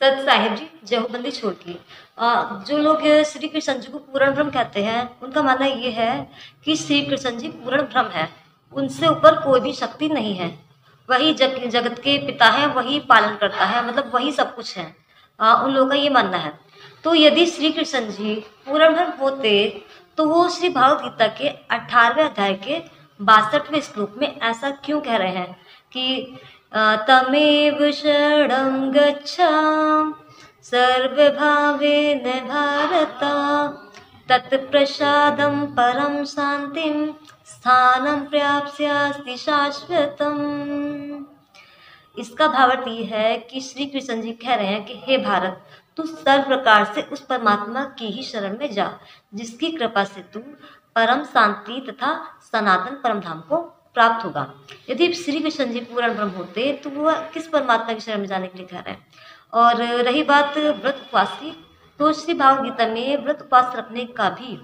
सत साहिब जी जहोबंदी छोड़ के जो लोग श्री कृष्ण जी को पूर्ण ब्रह्म कहते हैं, उनका मानना ये है कि श्री कृष्ण जी पूर्ण ब्रह्म है, उनसे ऊपर कोई भी शक्ति नहीं है। वही जगत के पिता है, वही पालन करता है, मतलब वही सब कुछ है। उन लोगों का ये मानना है। तो यदि श्री कृष्ण जी पूर्ण ब्रह्म होते तो वो श्री भागवत गीता के 18वें अध्याय के 62वें श्लोक में ऐसा क्यों कह रहे हैं कि तमेव शरणं गच्छामि सर्वभावेन भारत तत्प्रसादं परम शांतिं स्थानं प्राप्स्यसि शाश्वतम्। इसका भावार्थ ये है कि श्री कृष्ण जी कह रहे हैं कि हे भारत, तू सर्व प्रकार से उस परमात्मा की ही शरण में जा, जिसकी कृपा से तू परम शांति तथा सनातन परम धाम को प्राप्त होगा। यदि श्री कृष्ण जी पूर्ण ब्रह्म होते तो वह किस परमात्मा की शरण में जाने के लिए कह रहे हैं। और रही बात व्रत उपवास की, तो श्री भागवत गीता में व्रत उपवास रखने का भी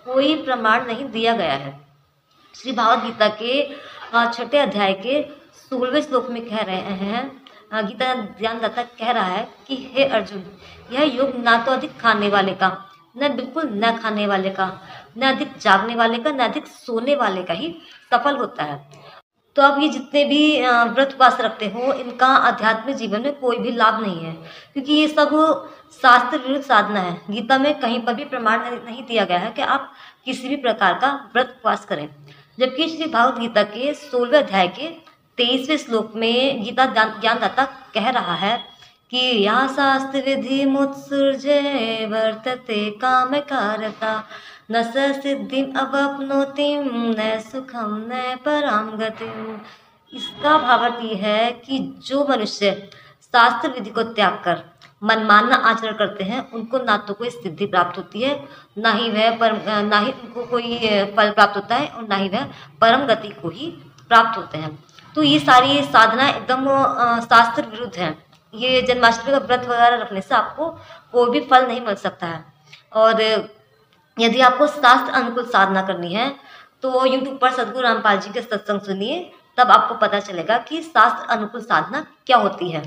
कोई प्रमाण नहीं दिया गया है। श्री भागवत गीता के 6ठे अध्याय के 16वें श्लोक में कह रहे हैं, गीता ज्ञानदाता कह रहा है कि हे अर्जुन, यह योग ना तो अधिक खाने वाले का, न बिल्कुल न खाने वाले का, न अधिक जागने वाले का, न अधिक सोने वाले का ही सफल होता है। तो अब ये जितने भी व्रत उपवास रखते हो, इनका आध्यात्मिक जीवन में कोई भी लाभ नहीं है, क्योंकि ये सब शास्त्र विरुद्ध साधना है। गीता में कहीं पर भी प्रमाण नहीं दिया गया है कि आप किसी भी प्रकार का व्रत उपवास करें। जबकि श्री भागवत गीता के 16वें अध्याय के 23वें श्लोक में गीता ज्ञानदाता कह रहा है कि या शास्त्र विधि मुत्सृज्य वर्तते काम कारता न स सिद्धिम अवाप्नोति न सुखम न पराम गतिम। इसका भावार्थ ये है कि जो मनुष्य शास्त्र विधि को त्याग कर मनमाना आचरण करते हैं, उनको ना तो कोई सिद्धि प्राप्त होती है, ना ही उनको कोई फल प्राप्त होता है, और ना ही वह परम गति को ही प्राप्त होते हैं। तो ये सारी साधना एकदम शास्त्र विरुद्ध है। ये जन्माष्टमी का व्रत वगैरह रखने से आपको कोई भी फल नहीं मिल सकता है। और यदि आपको शास्त्र अनुकूल साधना करनी है तो यूट्यूब पर सदगुरु रामपाल जी के सत्संग सुनिए, तब आपको पता चलेगा कि शास्त्र अनुकूल साधना क्या होती है।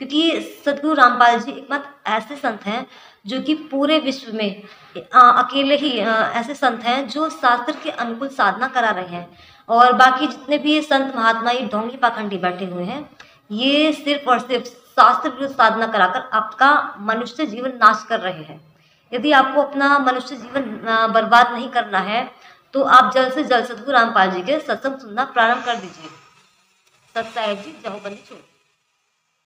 क्योंकि सदगुरु रामपाल जी एकमात्र ऐसे संत हैं जो कि पूरे विश्व में अकेले ही ऐसे संत हैं जो शास्त्र के अनुकूल साधना करा रहे हैं। और बाकी जितने भी संत महात्मा ये ढोंगी पाखंडी बैठे हुए हैं, ये सिर्फ और सिर्फ शास्त्र विरुद्ध साधना कराकर आपका मनुष्य जीवन नाश कर रहे हैं। यदि आपको अपना मनुष्य जीवन बर्बाद नहीं करना है तो आप जल्द से जल्द सदगुरु रामपाल जी के सत्संग सुनना प्रारंभ कर दीजिए। सत साहिब जी जहोबंदी छोड़।